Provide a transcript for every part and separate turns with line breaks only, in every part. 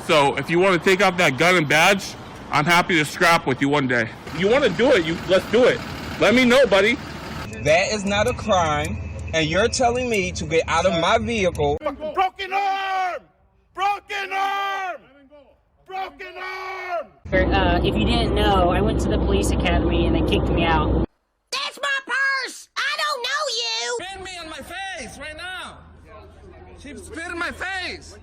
So if you want to take out that gun and badge, I'm happy to scrap with you one day. You want to do it, let's do it. Let me know, buddy.
That is not a crime, and you're telling me to get out of my vehicle.
Broken arm! Broken arm! Broken arm!
If you didn't know, I went to the police academy and they kicked me out.
That's my purse! I don't know you!
Spit me on my face right now! She spit in my face!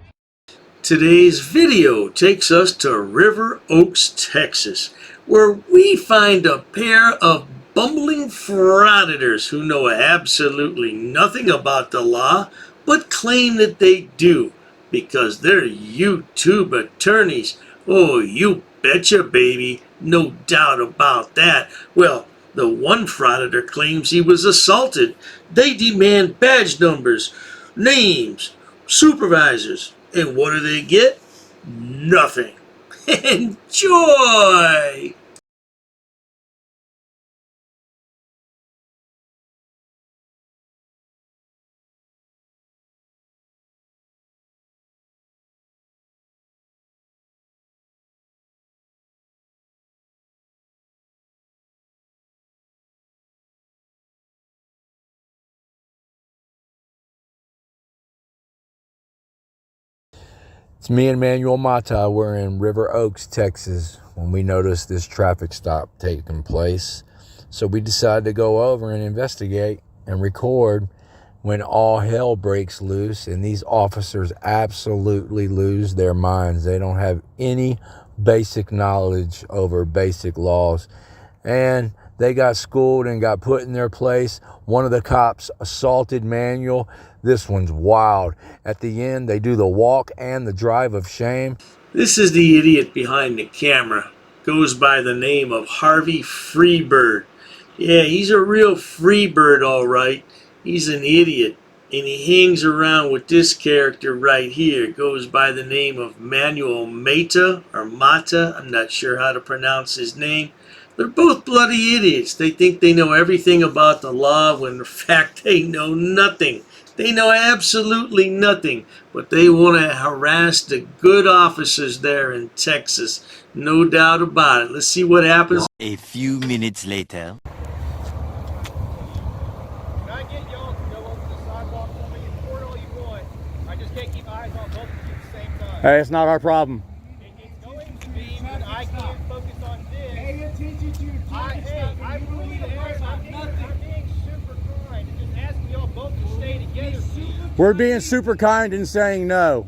Today's video takes us to River Oaks, Texas, where we find a pair of bumbling frauditors who know absolutely nothing about the law, but claim that they do, because they're YouTube attorneys. Oh, you betcha, baby. No doubt about that. Well, the one frauditor claims he was assaulted. They demand badge numbers, names, supervisors. And what do they get? Nothing. Enjoy!
It's me and Manuel Mata. We're in River Oaks, Texas, when we noticed this traffic stop taking place. So we decided to go over and investigate and record when all hell breaks loose and these officers absolutely lose their minds. They don't have any basic knowledge over basic laws. And they got schooled and got put in their place. One of the cops assaulted Manuel. This one's wild. At the end, they do the walk and the drive of shame.
This is the idiot behind the camera. Goes by the name of Harvey Freebird. Yeah, he's a real freebird, all right. He's an idiot. And he hangs around with this character right here. Goes by the name of Manuel Mata, or Mata. I'm not sure how to pronounce his name. They're both bloody idiots. They think they know everything about the law when in fact they know nothing. They know absolutely nothing, but they want to harass the good officers there in Texas. No doubt about it. Let's see what happens.
A few minutes later.
Can I get y'all to go over the sidewalk for me and record all you want? I just can't keep eyes on both of you at the same time.
Hey, it's not our problem.
It's going to be when I can't focus on this. Pay attention to your I'm really being super kind and just asking y'all both to stay together.
We're being super kind and saying no.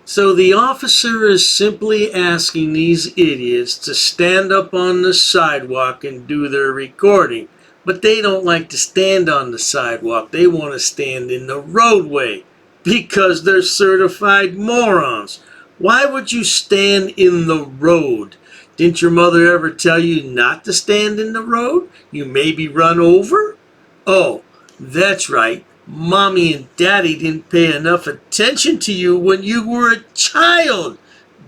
So the officer is simply asking these idiots to stand up on the sidewalk and do their recording. But they don't like to stand on the sidewalk. They want to stand in the roadway because they're certified morons. Why would you stand in the road? Didn't your mother ever tell you not to stand in the road? You may be run over? Oh, that's right. Mommy and Daddy didn't pay enough attention to you when you were a child.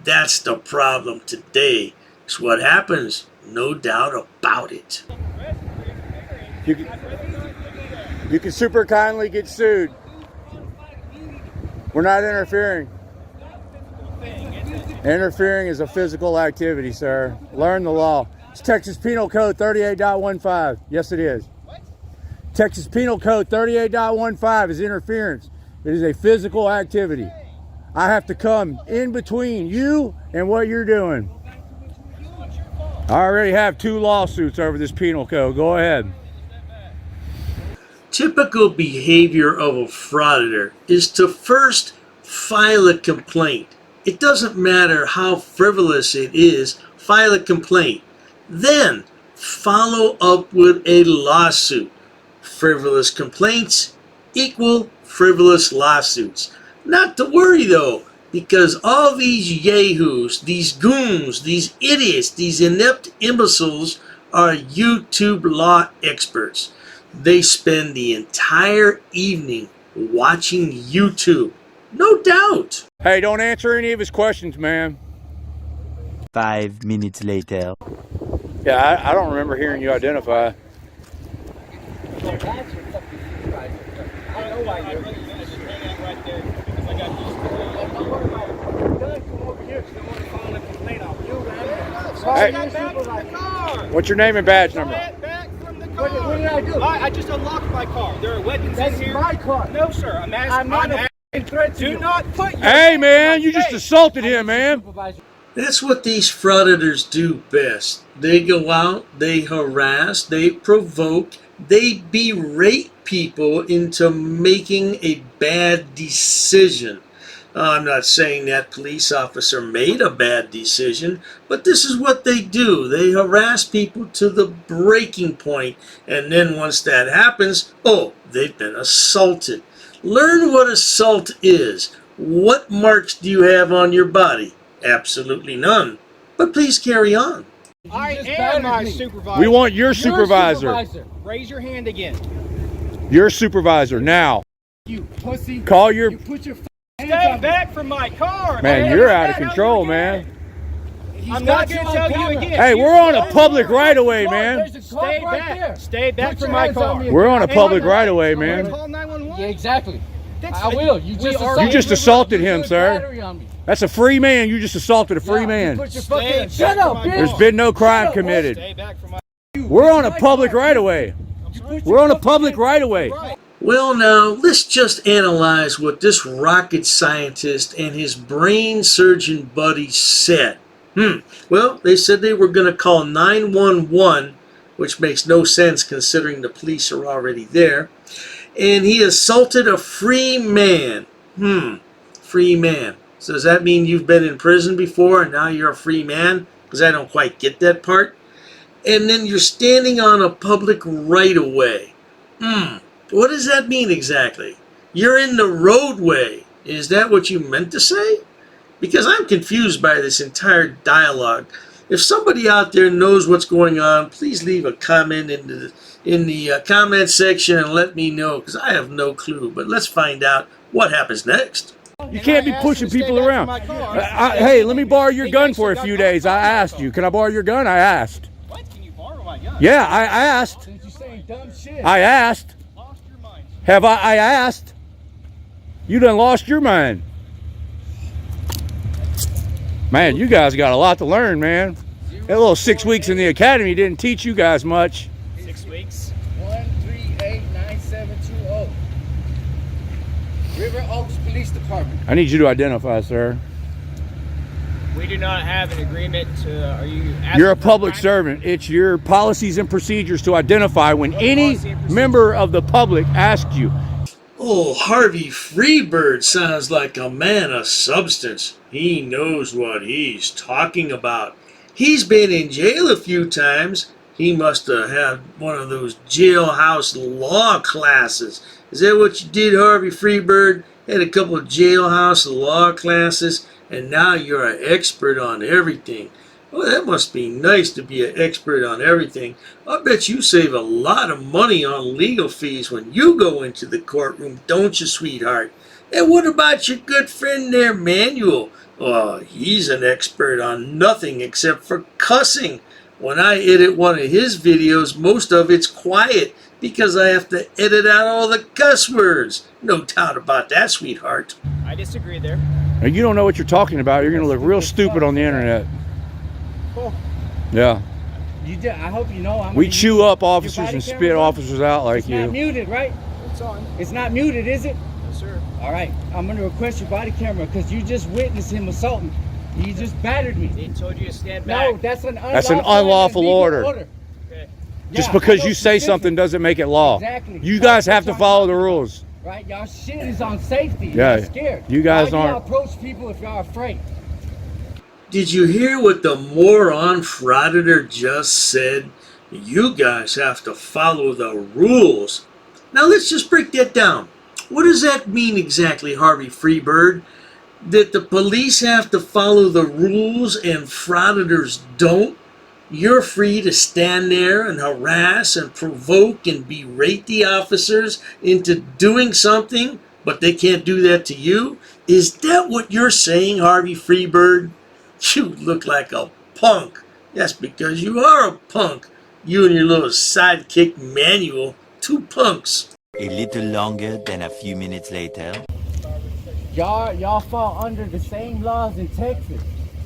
That's the problem today. It's what happens, no doubt about it.
You can super kindly get sued. We're not interfering. Interfering is a physical activity, sir. Learn the law. It's Texas Penal Code 38.15. Yes, it is. Texas Penal Code 38.15 is interference. It is a physical activity. I have to come in between you and what you're doing. I already have 2 lawsuits over this penal code. Go ahead.
Typical behavior of a frauditor is to first file a complaint. It doesn't matter how frivolous it is, file a complaint. Then follow up with a lawsuit. Frivolous complaints equal frivolous lawsuits. Not to worry though, because all these yahoos, these goons, these idiots, these inept imbeciles are YouTube law experts. They spend the entire evening watching YouTube. No doubt.
Hey, don't answer any of his questions, man.
5 minutes later.
Yeah, I don't remember hearing you identify.
That's your fucking supervisor. why you're here. Right there because I got used to it. Don't worry about it. You're done. Come over here because I want to file a complaint on you, man.
Hey.
Back from the car.
What's your name and badge number?
Back from the car. What did I do? I just unlocked my car. There are weapons in here. That's my car. No, sir. I'm not a threat to you. Do not put your
Hey, man, you just assaulted him, man.
That's what these frauditors do best. They go out, they harass, they provoke, they berate people into making a bad decision. I'm not saying that police officer made a bad decision, but this is what they do. They harass people to the breaking point, and then once that happens, oh, they've been assaulted. Learn what assault is. What marks do you have on your body? Absolutely none. But please carry on.
I am my supervisor.
We want your supervisor.
Raise your hand again.
Your supervisor now.
You pussy.
Call your.
You put your stay back from my car.
Man, you're out of control, man.
I'm not going to tell you again.
Hey, we're on a public right of way, man.
Stay back. Stay back from my car.
We're on a public right of way, man.
Call 911.
Yeah, exactly. I will. You
just assaulted him, sir. That's a free man. You just assaulted a free man.
Shut up, bitch.
There's been no crime committed. We're on a public right of way. We're on a public right of way.
Well, now, let's just analyze what this rocket scientist and his brain surgeon buddy said. Well, they said they were going to call 911, which makes no sense considering the police are already there. And he assaulted a free man. Free man. So does that mean you've been in prison before and now you're a free man? Because I don't quite get that part. And then you're standing on a public right-of-way. What does that mean exactly? You're in the roadway. Is that what you meant to say? Because I'm confused by this entire dialogue. If somebody out there knows what's going on, please leave a comment in the comment section and let me know, because I have no clue. But let's find out what happens next.
You can't be pushing people around. Hey, let me borrow your gun for a few days. I asked you. Can I borrow your gun? I asked.
What? Can you borrow my gun?
Yeah, I asked.
You're saying dumb shit.
I asked.
Lost your mind.
Have I asked? You done lost your mind. Man, you guys got a lot to learn, man. That little 6 weeks in the academy didn't teach you guys much.
6 weeks.
1389720. River Oaks Police Department.
I need you to identify, sir.
We do not have an agreement to. Are you?
You're a public servant. It's your policies and procedures to identify when any member of the public asks you.
Oh, Harvey Freebird sounds like a man of substance. He knows what he's talking about. He's been in jail a few times. He must have had one of those jailhouse law classes. Is that what you did, Harvey Freebird? Had a couple of jailhouse law classes, and now you're an expert on everything. Well, that must be nice to be an expert on everything. I bet you save a lot of money on legal fees when you go into the courtroom, don't you, sweetheart? And what about your good friend there, Manuel? Oh, he's an expert on nothing except for cussing. When I edit one of his videos, most of it's quiet because I have to edit out all the cuss words. No doubt about that, sweetheart.
I disagree there.
Now, you don't know what you're talking about. You're going to look real stupid on the internet.
Cool.
Yeah.
You did. I hope you know.
We chew up officers and spit officers out like you.
It's not muted, right?
It's on.
It's not muted, is it?
Yes, sir.
All right. I'm going to request your body camera because you just witnessed him assaulting. He just battered me.
They told you to stand back.
No, that's an
unlawful order.
Okay.
Just because you say something doesn't make it law.
Exactly.
You guys have to follow the rules.
Right? Y'all shit is on safety.
Yeah.
Y'all scared.
You guys
Why
aren't.
do y'all approach people if y'all afraid?
Did you hear what the moron Frauditor just said? You guys have to follow the rules. Now let's just break that down. What does that mean exactly, Harvey Freebird? That the police have to follow the rules and frauditors don't? You're free to stand there and harass and provoke and berate the officers into doing something, but they can't do that to you? Is that what you're saying, Harvey Freebird? You look like a punk. That's because you are a punk. You and your little sidekick Manuel, two punks.
A little longer than a few minutes later.
Y'all fall under the same laws in Texas,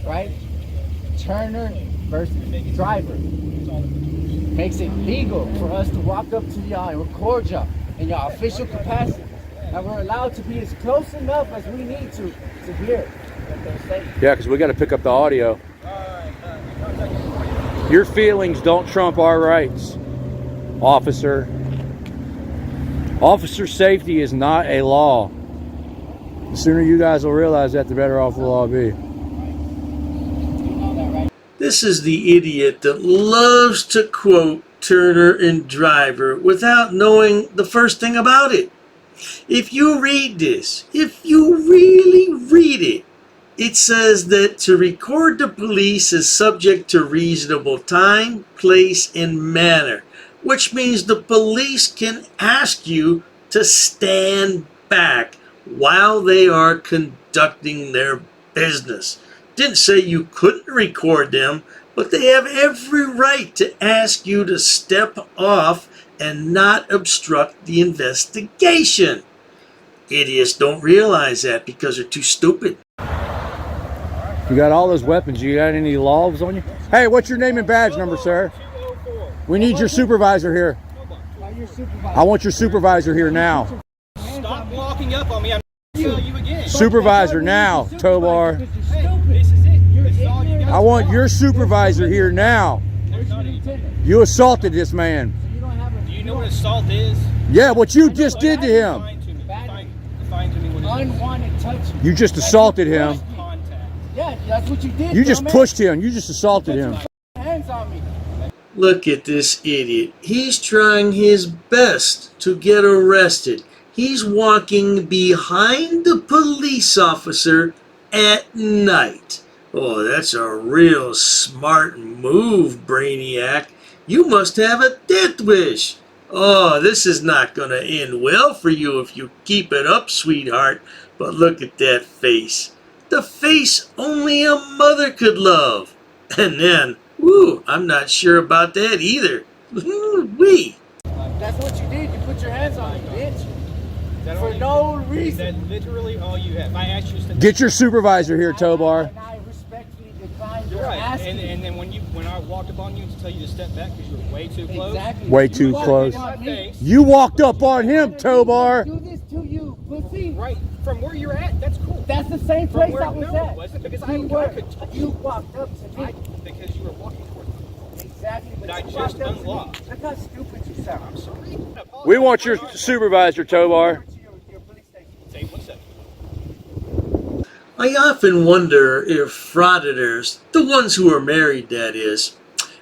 right? Turner versus driver. Makes it legal for us to walk up to y'all and record y'all in y'all official capacity. And we're allowed to be as close enough as we need to hear what they're saying.
Yeah, because we got to pick up the audio. Your feelings don't trump our rights, officer. Officer safety is not a law. The sooner you guys will realize that, the better off we'll all be.
This is the idiot that loves to quote Turner and Driver without knowing the first thing about it. If you read this, if you really read it, it says that to record the police is subject to reasonable time, place, and manner, which means the police can ask you to stand back while they are conducting their business. Didn't say you couldn't record them, but they have every right to ask you to step off and not obstruct the investigation. Idiots don't realize that because they're too stupid.
You got all those weapons. You got any laws on you? Hey, what's your name and badge number, sir? We need your supervisor here. I want your supervisor here now.
Stop walking up on me. I'm going to tell you again.
Supervisor now, Tobar.
Hey, this is it. This is all you got.
I want your supervisor here now. You assaulted this man.
Do you know what assault is?
Yeah, what you just did to him.
Define to me what it is.
Unwanted touching.
You just assaulted him.
Yeah, that's what you did.
You just pushed him. You just assaulted him.
Hands on me.
Look at this idiot. He's trying his best to get arrested. He's walking behind the police officer at night. Oh, that's a real smart move, Brainiac. You must have a death wish. Oh, this is not going to end well for you if you keep it up, sweetheart. But look at that face. The face only a mother could love. And then, woo, I'm not sure about that either. Wee.
That's what you did. You put your hands on me, bitch. For
Is
no reason.
that literally all you have? If I asked you to
Get your supervisor here, Tobar.
And I respectfully declined
You're
your
right.
asking.
And then when I walked up on you to tell you to step back because you were way too close.
Exactly.
Way
You
too
walked
close.
in on me.
You walked up on him, Tobar.
Do this to you, pussy.
Right. From where you're at, that's cool.
That's the same place
where-
I was
no,
at.
it wasn't, because
you
I could touch
you walked up to me.
Because you were walking towards me.
Exactly. But
I
you
just
walked up to me.
unlocked.
Look how stupid you sound.
I'm sorry.
We want your supervisor, Tobar.
Say, what's up?
I often wonder if frauditors, the ones who are married that is,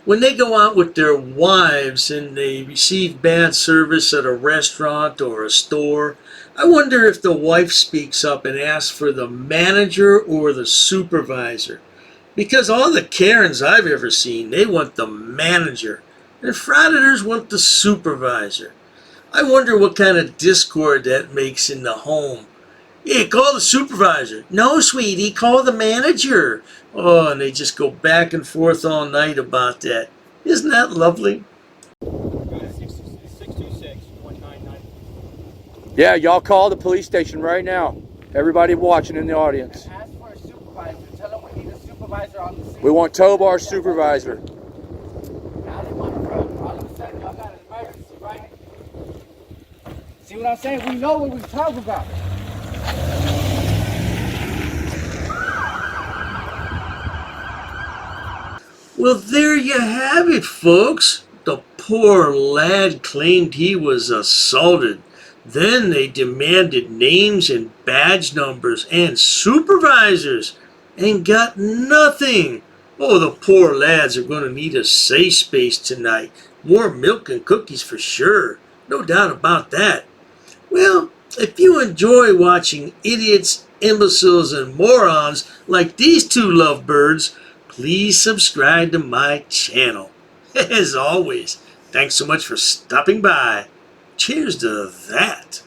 when they go out with their wives and they receive bad service at a restaurant or a store, I wonder if the wife speaks up and asks for the manager or the supervisor. Because all the Karens I've ever seen, they want the manager, and frauditors want the supervisor. I wonder what kind of discord that makes in the home. Yeah, call the supervisor. No, sweetie, call the manager. Oh, and they just go back and forth all night about that. Isn't that lovely?
626-199.
Yeah, y'all call the police station right now. Everybody watching in the audience.
Ask for a supervisor. Tell them we need a supervisor on the scene.
We want Tobar's supervisor.
Now they want to run. All of a sudden, y'all got an emergency, right? See what I'm saying? We know what we talk about.
Well, there you have it, folks. The poor lad claimed he was assaulted. Then they demanded names and badge numbers and supervisors and got nothing. Oh, the poor lads are going to need a safe space tonight. More milk and cookies for sure. No doubt about that. Well, if you enjoy watching idiots, imbeciles, and morons like these two lovebirds, please subscribe to my channel. As always, thanks so much for stopping by. Cheers to that.